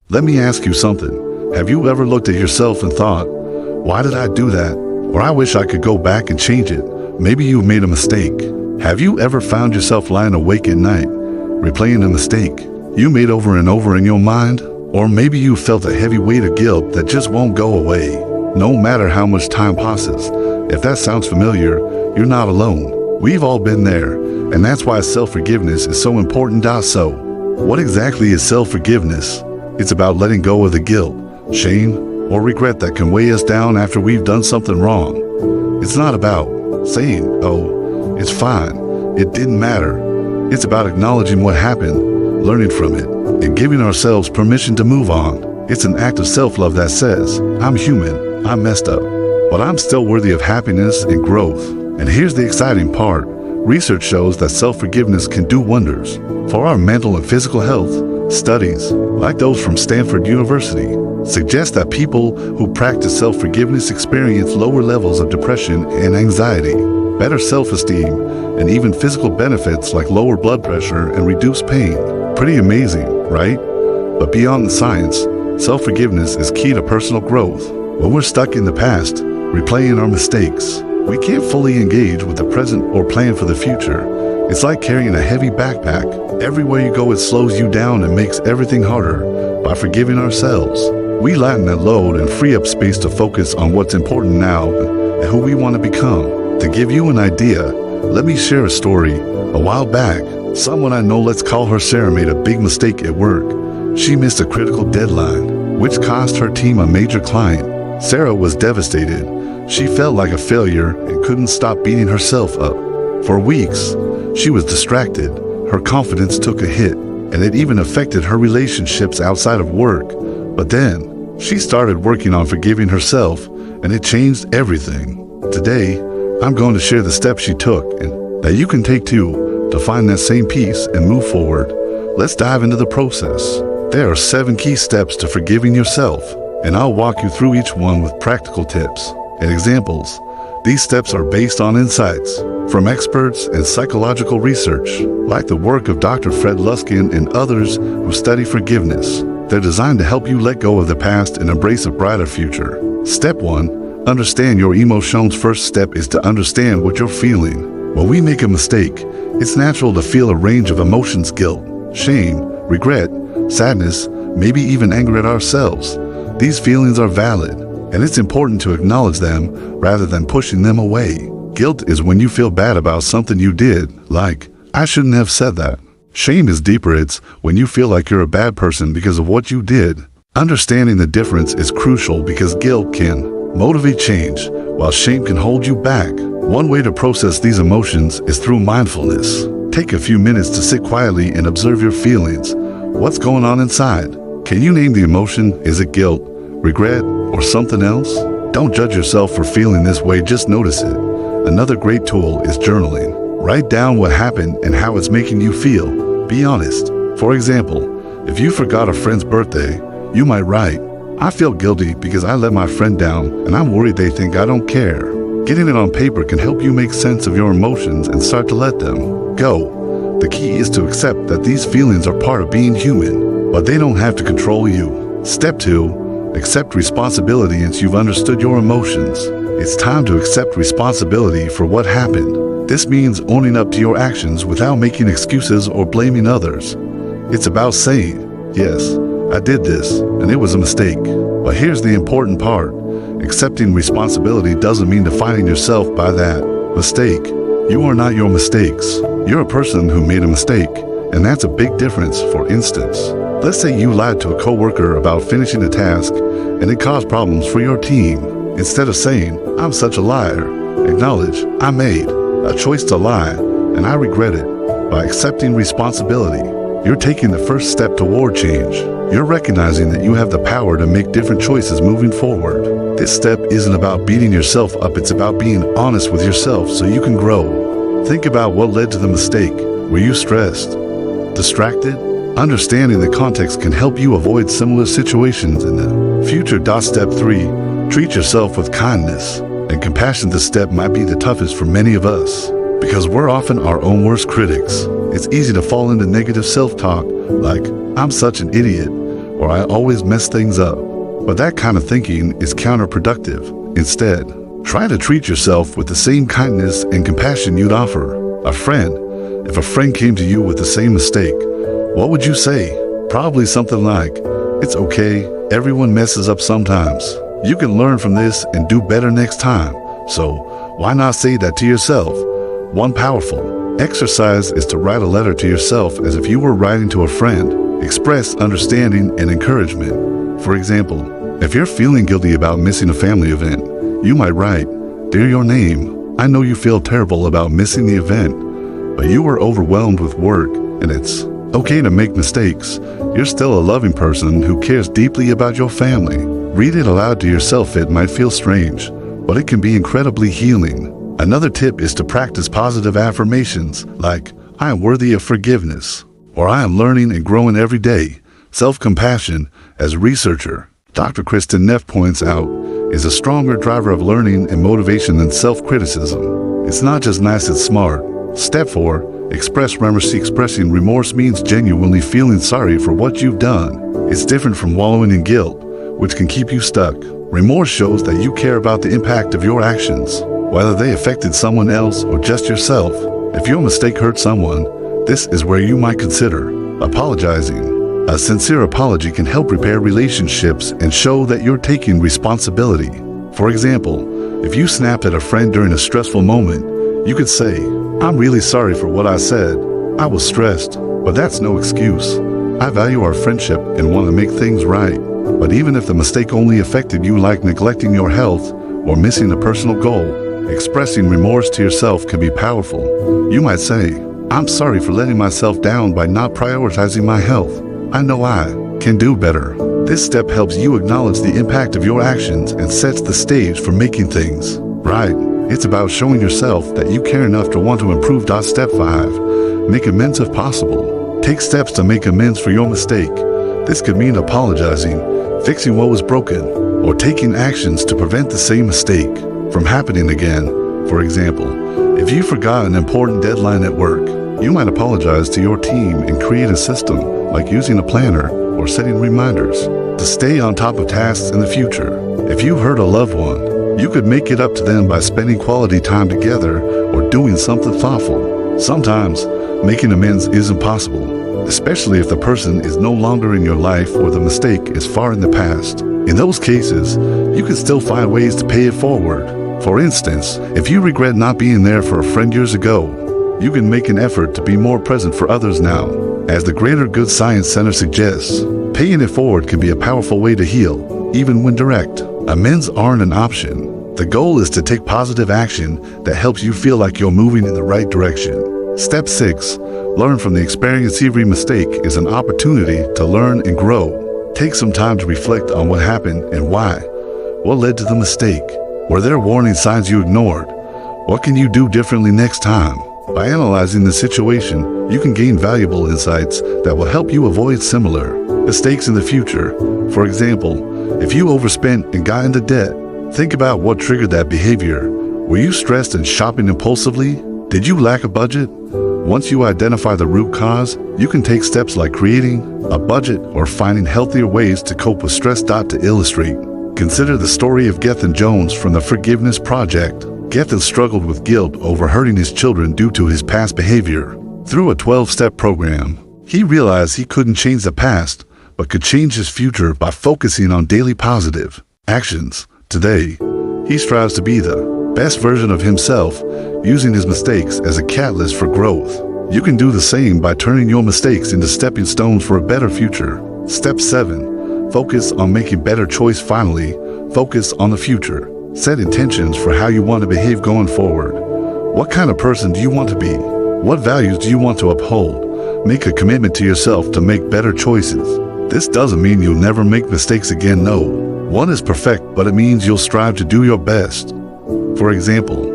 Let me ask you something. Have you ever looked at yourself and thought, why did I do that? Or I wish I could go back and change it. Maybe you've made a mistake. Have you ever found yourself lying awake at night, replaying a mistake you made over and over in your mind? Or maybe you felt a heavy weight of guilt that just won't go away, no matter how much time passes. If that sounds familiar, you're not alone. We've all been there, and that's why self-forgiveness is so important. So, what exactly is self-forgiveness? It's about letting go of the guilt, shame, or regret that can weigh us down after we've done something wrong. It's not about saying, oh, it's fine, it didn't matter. It's about acknowledging what happened, learning from it, and giving ourselves permission to move on. It's an act of self-love that says, I'm human, I messed up, but I'm still worthy of happiness and growth. And here's the exciting part. Research shows that self-forgiveness can do wonders for our mental and physical health. Studies, like those from Stanford University, suggest that people who practice self-forgiveness experience lower levels of depression and anxiety, better self-esteem, and even physical benefits like lower blood pressure and reduced pain. Pretty amazing, right? But beyond the science, self-forgiveness is key to personal growth. When we're stuck in the past, replaying our mistakes, we can't fully engage with the present or plan for the future. It's like carrying a heavy backpack. Everywhere you go, it slows you down and makes everything harder. By forgiving ourselves, we lighten that load and free up space to focus on what's important now and who we want to become. To give you an idea, let me share a story. A while back, someone I know, let's call her Sarah, made a big mistake at work. She missed a critical deadline, which cost her team a major client. Sarah was devastated. She felt like a failure and couldn't stop beating herself up. For weeks, she was distracted. Her confidence took a hit, and it even affected her relationships outside of work. But then, she started working on forgiving herself, and it changed everything. Today, I'm going to share the steps she took and that you can take too to find that same peace and move forward. Let's dive into the process. There are 7 key steps to forgiving yourself, and I'll walk you through each one with practical tips and examples. These steps are based on insights from experts and psychological research, like the work of Dr. Fred Luskin and others who study forgiveness. They're designed to help you let go of the past and embrace a brighter future. Step 1. Understand your emotions. First step is to understand what you're feeling. When we make a mistake, it's natural to feel a range of emotions: guilt, shame, regret, sadness, maybe even anger at ourselves. These feelings are valid, and it's important to acknowledge them rather than pushing them away. Guilt is when you feel bad about something you did, like, I shouldn't have said that. Shame is deeper. It's when you feel like you're a bad person because of what you did. Understanding the difference is crucial because guilt can motivate change, while shame can hold you back. One way to process these emotions is through mindfulness. Take a few minutes to sit quietly and observe your feelings. What's going on inside? Can you name the emotion? Is it guilt, regret, or something else? Don't judge yourself for feeling this way, just notice it. Another great tool is journaling. Write down what happened and how it's making you feel. Be honest. For example, if you forgot a friend's birthday, you might write, I feel guilty because I let my friend down and I'm worried they think I don't care. Getting it on paper can help you make sense of your emotions and start to let them go. The key is to accept that these feelings are part of being human, but they don't have to control you. Step 2. Accept responsibility. Once you've understood your emotions, it's time to accept responsibility for what happened. This means owning up to your actions without making excuses or blaming others. It's about saying, yes, I did this, and it was a mistake. But here's the important part. Accepting responsibility doesn't mean defining yourself by that mistake. You are not your mistakes. You're a person who made a mistake, and that's a big difference. For instance, let's say you lied to a coworker about finishing a task, and it caused problems for your team. Instead of saying, I'm such a liar, acknowledge, I made a choice to lie, and I regret it. By accepting responsibility, you're taking the first step toward change. You're recognizing that you have the power to make different choices moving forward. This step isn't about beating yourself up, it's about being honest with yourself so you can grow. Think about what led to the mistake. Were you stressed? Distracted? Understanding the context can help you avoid similar situations in the future. Step 3. Treat yourself with kindness and compassion. This step might be the toughest for many of us because we're often our own worst critics. It's easy to fall into negative self-talk like, I'm such an idiot, or I always mess things up. But that kind of thinking is counterproductive. Instead, try to treat yourself with the same kindness and compassion you'd offer a friend. If a friend came to you with the same mistake, what would you say? Probably something like, "It's okay, everyone messes up sometimes. You can learn from this and do better next time." So, why not say that to yourself? One powerful exercise is to write a letter to yourself as if you were writing to a friend. Express understanding and encouragement. For example, if you're feeling guilty about missing a family event, you might write, "Dear Your Name, I know you feel terrible about missing the event, but you were overwhelmed with work, and it's okay to make mistakes. You're still a loving person who cares deeply about your family." Read it aloud to yourself. It might feel strange, but it can be incredibly healing. Another tip is to practice positive affirmations like, "I am worthy of forgiveness," or "I am learning and growing every day." Self-compassion, as a researcher Dr. Kristin Neff points out, is a stronger driver of learning and motivation than self-criticism. It's not just nice, it's smart. Step 4. Express remorse. Expressing remorse means genuinely feeling sorry for what you've done. It's different from wallowing in guilt, which can keep you stuck. Remorse shows that you care about the impact of your actions, whether they affected someone else or just yourself. If your mistake hurt someone, this is where you might consider apologizing. A sincere apology can help repair relationships and show that you're taking responsibility. For example, if you snapped at a friend during a stressful moment, you could say, "I'm really sorry for what I said. I was stressed," but that's no excuse. I value our friendship and want to make things right. But even if the mistake only affected you, like neglecting your health or missing a personal goal, expressing remorse to yourself can be powerful. You might say, "I'm sorry for letting myself down by not prioritizing my health. I know I can do better." This step helps you acknowledge the impact of your actions and sets the stage for making things right. It's about showing yourself that you care enough to want to improve. Step 5. Make amends if possible. Take steps to make amends for your mistake. This could mean apologizing, fixing what was broken, or taking actions to prevent the same mistake from happening again. For example, if you forgot an important deadline at work, you might apologize to your team and create a system, like using a planner or setting reminders, to stay on top of tasks in the future. If you hurt a loved one, you could make it up to them by spending quality time together or doing something thoughtful. Sometimes, making amends isn't possible, especially if the person is no longer in your life or the mistake is far in the past. In those cases, you can still find ways to pay it forward. For instance, if you regret not being there for a friend years ago, you can make an effort to be more present for others now. As the Greater Good Science Center suggests, paying it forward can be a powerful way to heal, even when direct. Amends aren't an option. The goal is to take positive action that helps you feel like you're moving in the right direction. Step 6. Learn from the experience. Every mistake is an opportunity to learn and grow. Take some time to reflect on what happened and why. What led to the mistake? Were there warning signs you ignored? What can you do differently next time? By analyzing the situation, you can gain valuable insights that will help you avoid similar mistakes in the future. For example, if you overspent and got into debt, think about what triggered that behavior. Were you stressed and shopping impulsively? Did you lack a budget? Once you identify the root cause, you can take steps like creating a budget or finding healthier ways to cope with stress. To illustrate, consider the story of Gethin Jones from the Forgiveness Project. Gethin struggled with guilt over hurting his children due to his past behavior. Through a 12-step program, he realized he couldn't change the past, but could change his future by focusing on daily positive actions. Today, he strives to be the best version of himself, using his mistakes as a catalyst for growth. You can do the same by turning your mistakes into stepping stones for a better future. Step 7. Focus on making better choice. Finally, focus on the future. Set intentions for how you want to behave going forward. What kind of person do you want to be? What values do you want to uphold? Make a commitment to yourself to make better choices. This doesn't mean you'll never make mistakes again. No, one is perfect, but it means you'll strive to do your best. For example,